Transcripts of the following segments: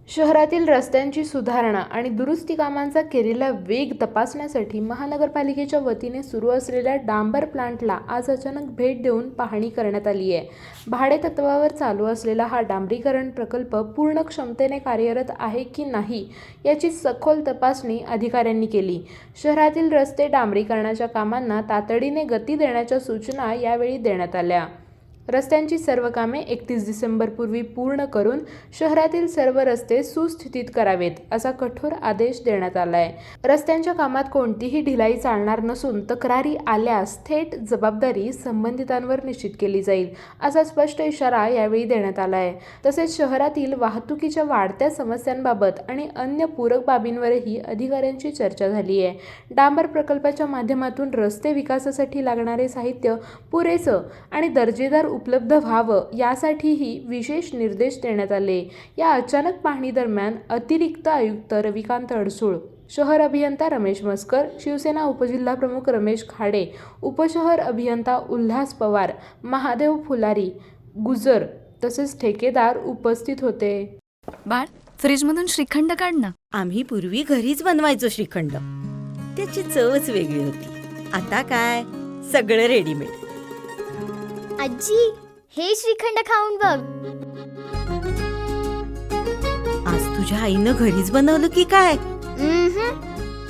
शहरातील रस्त्यांची सुधारणा आणि दुरुस्ती कामांचा केलेला वेग तपासण्यासाठी महानगरपालिकेच्या वतीने सुरू असलेल्या डांबर प्लांटला आज अचानक भेट देऊन पाहणी करण्यात आली आहे. भाडेतत्त्वावर चालू असलेला हा डांबरीकरण प्रकल्प पूर्ण क्षमतेने कार्यरत आहे की नाही याची सखोल तपासणी अधिकाऱ्यांनी केली. शहरातील रस्ते डांबरीकरणाच्या कामांना तातडीने गती देण्याच्या सूचना यावेळी देण्यात आल्या. रस्त्यांची सर्व कामे 31 डिसेंबरपूर्वी पूर्ण करून शहरातील सर्व रस्ते सुस्थितीत करावेत असा कठोर आदेश देण्यात आला आहे. रस्त्यांच्या कामात कोणतीही ढिलाई चालणार नसून तक्रारी आल्यास थेट जबाबदारी संबंधितांवर निश्चित केली जाईल असा स्पष्ट इशारा यावेळी देण्यात आला आहे. तसेच शहरातील वाहतुकीच्या वाढत्या समस्यांबाबत आणि अन्य पूरक बाबींवरही अधिकाऱ्यांची चर्चा झाली आहे. डांबर प्रकल्पाच्या माध्यमातून रस्ते विकासासाठी लागणारे साहित्य पुरेसं आणि दर्जेदार उपलब्ध व्हावं यासाठीही विशेष निर्देश देण्यात आले. या अचानक पाहणी दरम्यान अतिरिक्त आयुक्त रविकांत अडसूळ, शहर अभियंता रमेश मस्कर, शिवसेना उपजिल्हाप्रमुख रमेश खाडे, उपशहर अभियंता उल्हास पवार, महादेव फुलारी, गुजर तसेच ठेकेदार उपस्थित होते. बाळ, फ्रीजमधून श्रीखंड काढ ना. आम्ही पूर्वी घरीच बनवायचो श्रीखंड. त्याची चवच वेगळी होती. आता काय सगळं रेडीमेड. आजी, हे श्रीखंड खाऊन बघ. आज तुझ्या आईनं घरीच बनवलं की काय?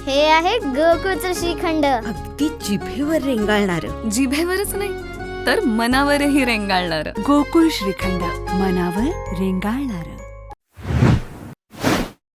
हे आहे गोकुळचं श्रीखंड. अगदी जिभेवर रेंगाळणार. जिभेवरच नाही तर मनावरही रेंगाळणार. गोकुळ श्रीखंड, मनावर रेंगाळणार.